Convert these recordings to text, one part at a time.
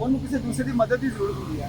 ਉਹਨੂੰ ਕਿਸੇ ਦੂਸਰੇ ਦੀ ਮਦਦ ਦੀ ਜ਼ਰੂਰਤ ਹੁੰਦੀ ਹੈ।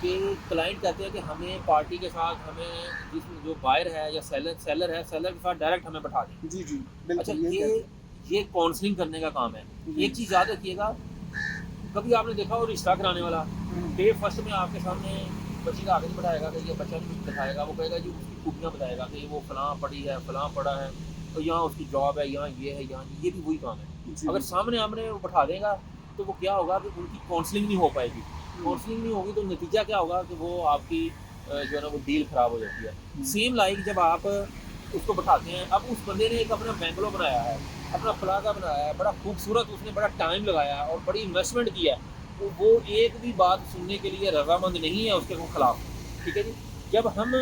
کہ کلائنٹ کہتے ہیں کہ ہمیں پارٹی کے ساتھ ہمیں جو بائر ہے یا سیلر ہے سیلر کے ساتھ ڈائریکٹ ہمیں بٹھا دیں. جی جی اچھا بالکل یہ کاؤنسلنگ کرنے کا کام ہے. جی. ایک چیز یاد رکھیے گا, کبھی آپ نے دیکھا ہو رشتہ کرانے والا ڈے فرسٹ میں آپ کے سامنے بچی کا آگے نہیں بٹھائے گا کہ یہ بچہ نہیں دکھائے گا, وہ کہے گا جی اس کی خوبیاں بتائے گا کہ وہ فلاں پڑھی ہے فلاں پڑھا ہے تو یہاں اس کی جاب ہے, یہاں یہ ہے, یہاں یہ بھی وہی کام ہے. اگر سامنے آمنے وہ بٹھا دے گا تو وہ کیا ہوگا کہ ان کی کاؤنسلنگ نہیں ہو پائے گی. کاؤنسلنگ نہیں ہوگی تو نتیجہ کیا ہوگا کہ وہ آپ کی جو ہے نا وہ ڈیل خراب ہو جاتی ہے. سیم لائک جب آپ اس کو بٹھاتے ہیں, اب اس بندے نے ایک اپنا بینگلو بنایا ہے, اپنا پلازا بنایا ہے, بڑا خوبصورت, اس نے بڑا ٹائم لگایا ہے اور بڑی انویسٹمنٹ کی ہے, تو وہ ایک بھی بات سننے کے لیے رضامند نہیں ہے اس کے خلاف. ٹھیک ہے جی. جب ہم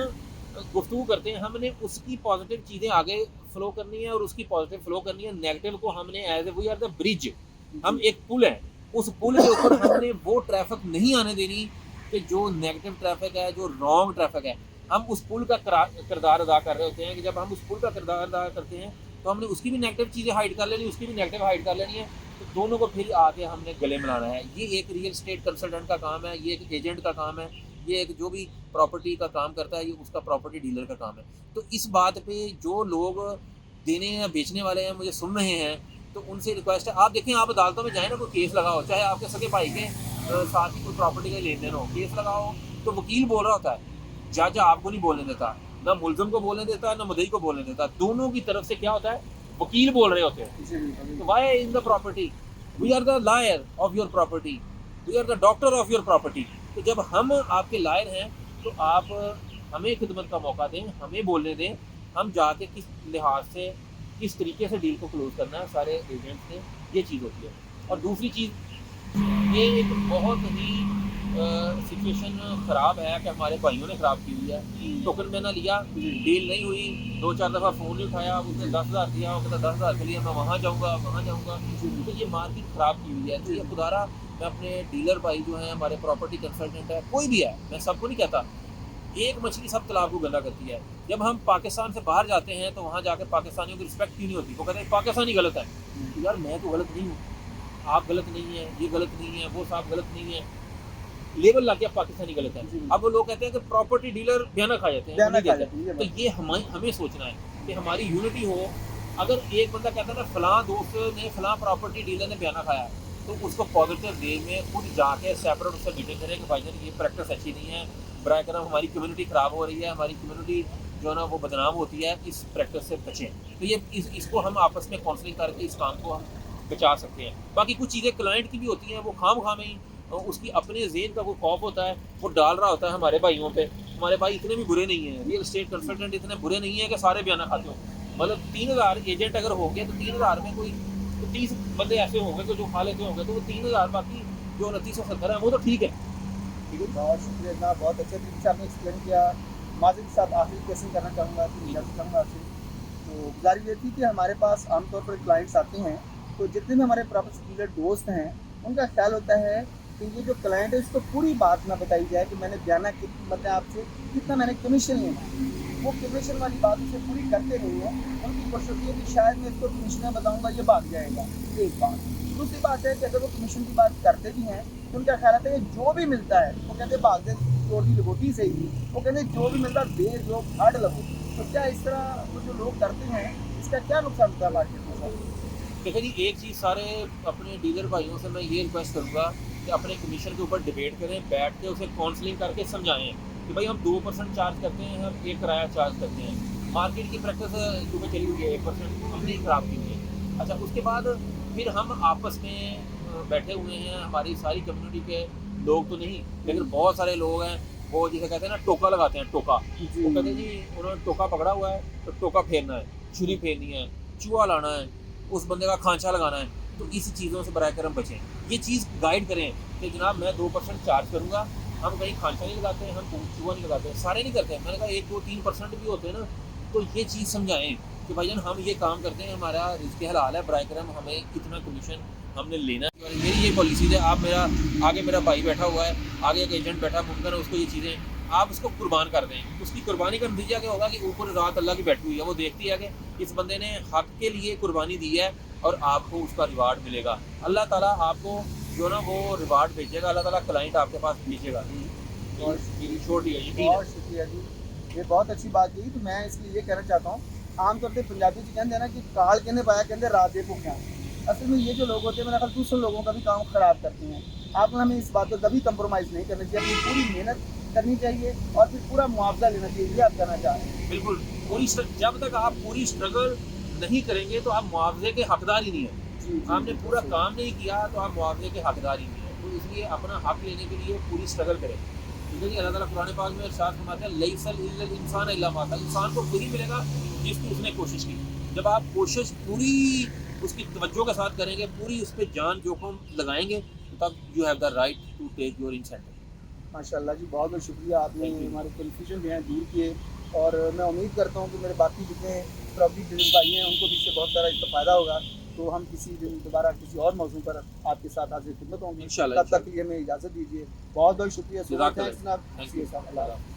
گفتگو کرتے ہیں ہم نے اس کی پازیٹیو چیزیں آگے فلو کرنی ہے اور اس کی پازیٹیو فلو کرنی ہے. نیگیٹو کو ہم نے ایز اے وی آر دا برج, ہم ایک پل ہیں, اس پل کے اوپر ہم نے وہ ٹریفک نہیں آنے دینی کہ جو نیگیٹو ٹریفک ہے, جو رانگ ٹریفک ہے. ہم اس پل کا کردار ادا کر رہے ہوتے ہیں کہ جب ہم اس پل کا کردار ادا کرتے ہیں تو ہم نے اس کی بھی نیگیٹو چیزیں ہائڈ کر لینی, اس کی بھی نیگیٹو ہائڈ کر لینی ہے, تو دونوں کو پھر آ کے ہم نے گلے ملانا ہے. یہ ایک ریئل اسٹیٹ کنسلٹنٹ کا کام ہے, یہ ایک ایجنٹ کا کام ہے, یہ ایک جو بھی پراپرٹی کا کام کرتا ہے یہ اس کا پراپرٹی ڈیلر کا کام ہے. تو اس بات پہ جو لوگ دینے یا بیچنے والے ہیں مجھے سن رہے ہیں تو ان سے ریکویسٹ ہے, آپ دیکھیں آپ عدالتوں میں جائیں نا, کوئی کیس لگاؤ, چاہے آپ کے سگے بھائی کے ساتھ ہی کوئی پراپرٹی کا لین دین ہو, کیس لگاؤ تو وکیل بول رہا ہوتا ہے, جج آپ کو نہیں بولنے دیتا, نہ ملزم کو بولنے دیتا ہے نہ مدعی کو بولنے دیتا, دونوں کی طرف سے کیا ہوتا ہے وکیل بول رہے ہوتے ہیں. تو why in the property we are the lawyer of your property, we are the doctor of your property. تو جب ہم آپ کے لائر ہیں تو آپ ہمیں خدمت کا موقع دیں, ہمیں بولنے دیں, ہم جا کے کس لحاظ سے کس طریقے سے ڈیل کو کلوز کرنا ہے سارے ایجنٹس نے, یہ چیز ہوتی ہے. اور دوسری چیز یہ ایک بہت ہی سچویشن خراب ہے کہ ہمارے بھائیوں نے خراب کی ہوئی ہے. ٹوکن میں نہ لیا, ڈیل نہیں ہوئی, 2-4 دفعہ فون نہیں اٹھایا, اس نے 10,000 دیا, وہ کہتا 10,000 کے لیے میں وہاں جاؤں گا وہاں جاؤں گا. تو یہ مارکیٹ خراب کی ہوئی ہے. تو یہ خدارا میں اپنے ڈیلر بھائی جو ہیں, ہمارے پراپرٹی کنسلٹنٹ ہے, کوئی بھی ہے, میں سب کو نہیں کہتا, ایک مچھلی سب تالاب کو گندا کرتی ہے. جب ہم پاکستان سے باہر جاتے ہیں تو وہاں جا کے پاکستانیوں کی رسپیکٹ کیوں نہیں ہوتی, وہ کہتے ہیں پاکستانی غلط ہے. یار میں تو غلط نہیں ہوں, آپ غلط نہیں ہیں, یہ غلط نہیں ہے, وہ صاحب غلط نہیں ہے, لیبل لا کے پاکستانی غلط ہے. اب وہ لوگ کہتے ہیں کہ پراپرٹی ڈیلر بیانہ کھا جاتے ہیں, تو یہ ہمیں سوچنا ہے کہ ہماری یونٹی ہو. اگر ایک بندہ کہتا ہے نا فلاں دوست نے فلاں پراپرٹی ڈیلر نے بیانہ کھایا, تو اس کو پازیٹیو وے میں خود جا کے سیپریٹ اس سے میٹنگ کریں کہ بھائی جان یہ پریکٹس اچھی نہیں ہے, برائے کرم ہماری کمیونٹی خراب ہو رہی ہے, ہماری کمیونٹی جو ہے نا وہ بدنام ہوتی ہے, اس پریکٹس سے بچیں. تو یہ اس کو ہم آپس میں کاؤنسلنگ کر کے اس کام کو ہم بچا سکتے ہیں. باقی کچھ چیزیں کلائنٹ کی بھی ہوتی ہیں, وہ خام میں ہی اس کی اپنے ذہن کا کوئی خوف ہوتا ہے, وہ ڈال رہا ہوتا ہے ہمارے بھائیوں پہ. ہمارے بھائی اتنے بھی برے نہیں ہیں, ریئل اسٹیٹ کنسلٹنٹ اتنے برے نہیں ہیں کہ سارے بیانہ کھاتے ہوں. مطلب 3,000 ایجنٹ اگر ہو گئے تو 3,000 میں کوئی 30 بندے ایسے ہوں گے جو کھا لیتے ہوں گے, تو وہ 3,000 باقی جو 2970 ہیں وہ تو ٹھیک ہے. بہت شکریہ جناب, بہت اچھے طریقے سے آپ نے ایکسپلین کیا. ماضی کے ساتھ آخری کوشچن کرنا چاہوں گا آپ سے. تو گزارش یہ تھی کہ ہمارے پاس عام طور پر کلائنٹس آتے ہیں, تو جتنے بھی ہمارے پراپرٹی ڈیلر دوست ہیں ان کا خیال ہوتا ہے کہ یہ جو کلائنٹ ہے اس کو پوری بات نہ بتائی جائے کہ میں نے بیانہ مطلب آپ سے کتنا میں نے کمیشن لینا ہے. وہ کمیشن والی بات اسے پوری کرتے نہیں ہیں. ان کی کوشش ہوتی ہے کہ شاید میں اس کو کمیشنیں بتاؤں گا یہ بھاگ جائے گا. ایک بات. دوسری بات ہے کہ اگر وہ کمیشن کی بات کرتے بھی ہیں تو ان کا خیال آتا ہے کہ جو بھی ملتا ہے وہ کہتے ہیں بھاگ دے چوری لگوٹی سے ہی, وہ کہتے ہیں جو بھی ملتا ہے دے جو ہارڈ لگو. تو کیا اس طرح وہ جو لوگ کرتے ہیں اس کا کیا نقصان ہوتا ہے مارکیٹ میں؟ دیکھیں جی, ایک چیز سارے اپنے ڈیلر بھائیوں سے میں یہ ریکویسٹ کروں گا کہ اپنے کمیشن کے اوپر ڈبیٹ کریں, بیٹھ کے اسے کاؤنسلنگ کر کے سمجھائیں کہ بھائی ہم 2% چارج کرتے ہیں, ہم ایک کرایہ چارج کرتے ہیں. مارکیٹ کی پریکٹس کیونکہ چلی ہوئی ہے 1% ہم نے خراب کی ہوئی ہے. اچھا اس کے بعد پھر ہم آپس میں بیٹھے ہوئے ہیں, ہماری ساری کمیونٹی کے لوگ تو نہیں لیکن بہت سارے لوگ ہیں وہ جسے کہتے ہیں نا ٹوکا لگاتے ہیں. ٹوکا وہ کہتے ہیں جی انہوں نے ٹوکا پکڑا ہوا ہے تو ٹوکا پھیرنا ہے, چھری پھیرنی ہے, چوہا لانا ہے, اس بندے کا کھانچا لگانا ہے. تو اس چیزوں سے برائے کرم بچیں. یہ چیز گائیڈ کریں کہ جناب میں 2% چارج کروں گا, ہم کہیں کھانچا نہیں لگاتے ہیں, ہم چوہا نہیں لگاتے ہیں, سارے نہیں کرتے ہیں. میں نے کہا 1-2-3% بھی ہوتے ہیں نا, تو یہ چیز سمجھائیں کہ بھائی جان ہم یہ کام کرتے ہیں, ہمارا رزق حلال ہے, برائے کرم ہمیں کتنا کمیشن ہم نے لینا ہے. اور میری یہ پالیسیز ہے. آپ میرا بھائی بیٹھا ہوا ہے, آگے ایک ایجنٹ بیٹھا, ممکن ہے اس کو یہ چیزیں آپ اس کو قربان کر دیں. اس کی قربانی کا نتیجہ کیا ہوگا کہ اوپر ذات اللہ کی بیٹھی ہوئی ہے, وہ دیکھتی ہے کہ اس بندے نے حق کے لیے قربانی دی ہے اور آپ کو اس کا ریوارڈ ملے گا. اللہ تعالیٰ آپ کو جو نا وہ ریوارڈ بھیجے گا, اللہ تعالیٰ کلائنٹ آپ کے پاس بھیجے گا. چھوڑ دیا یقین بہت شکریہ جی، یہ بہت اچھی بات کی. تو میں اس لیے یہ کہنا چاہتا ہوں، عام طور پہ پنجابی جی کہتے ہیں نا کہ کال کہنے پایا کہتے رات دے بھوکیاں. اصل میں یہ جو لوگ ہوتے ہیں میرا خیال دوسرے لوگوں کا بھی کام خراب کرتے ہیں. آپ نے ہمیں اس بات کو کبھی کمپرومائز نہیں کرنا چاہیے، اپنی پوری محنت کرنی چاہیے اور پھر پورا معاوضہ لینا چاہیے. یہ آپ کہنا چاہ رہے ہیں. بالکل پوری جب تک آپ پوری اسٹرگل نہیں کریں گے تو آپ معاوضے کے حقدار ہی نہیں ہیں. جی آپ نے پورا صحیح. کام نہیں کیا تو آپ معاوضے کے حقدار ہی نہیں ہیں. تو اس لیے اپنا حق لینے کے لیے پوری اسٹرگل کریں. ٹھیک ہے جی. اللہ تعالیٰ قرآن پاک میں ارشاد فرماتا ہے لیس الانسان الا ما سعى. انسان کو وہی ملے گا جس کی اس نے کوشش کی. جب آپ کوشش پوری اس کی توجہ کے ساتھ کریں گے، پوری اس پہ جان جوخم لگائیں گے، تو تب you have the right to take your incentive. ماشاء اللہ جی، بہت بہت شکریہ. آپ نے Thank you. ہمارے کنفیوژن جو ہیں دور کیے، اور میں امید کرتا ہوں کہ میرے باقی جتنے پراپرٹی بزنس بھائی ہیں ان کو بھی اس سے بہت سارا اس کا فائدہ ہوگا. تو ہم کسی دن دوبارہ کسی اور موضوع پر آپ کے ساتھ حاضر خدمت ہوں گے. انشاءاللہ. تب تک کے لیے ہمیں اجازت دیجیے. بہت بہت شکریہ. جزاک اللہ. جناب. Thank you. اللہ حافظ.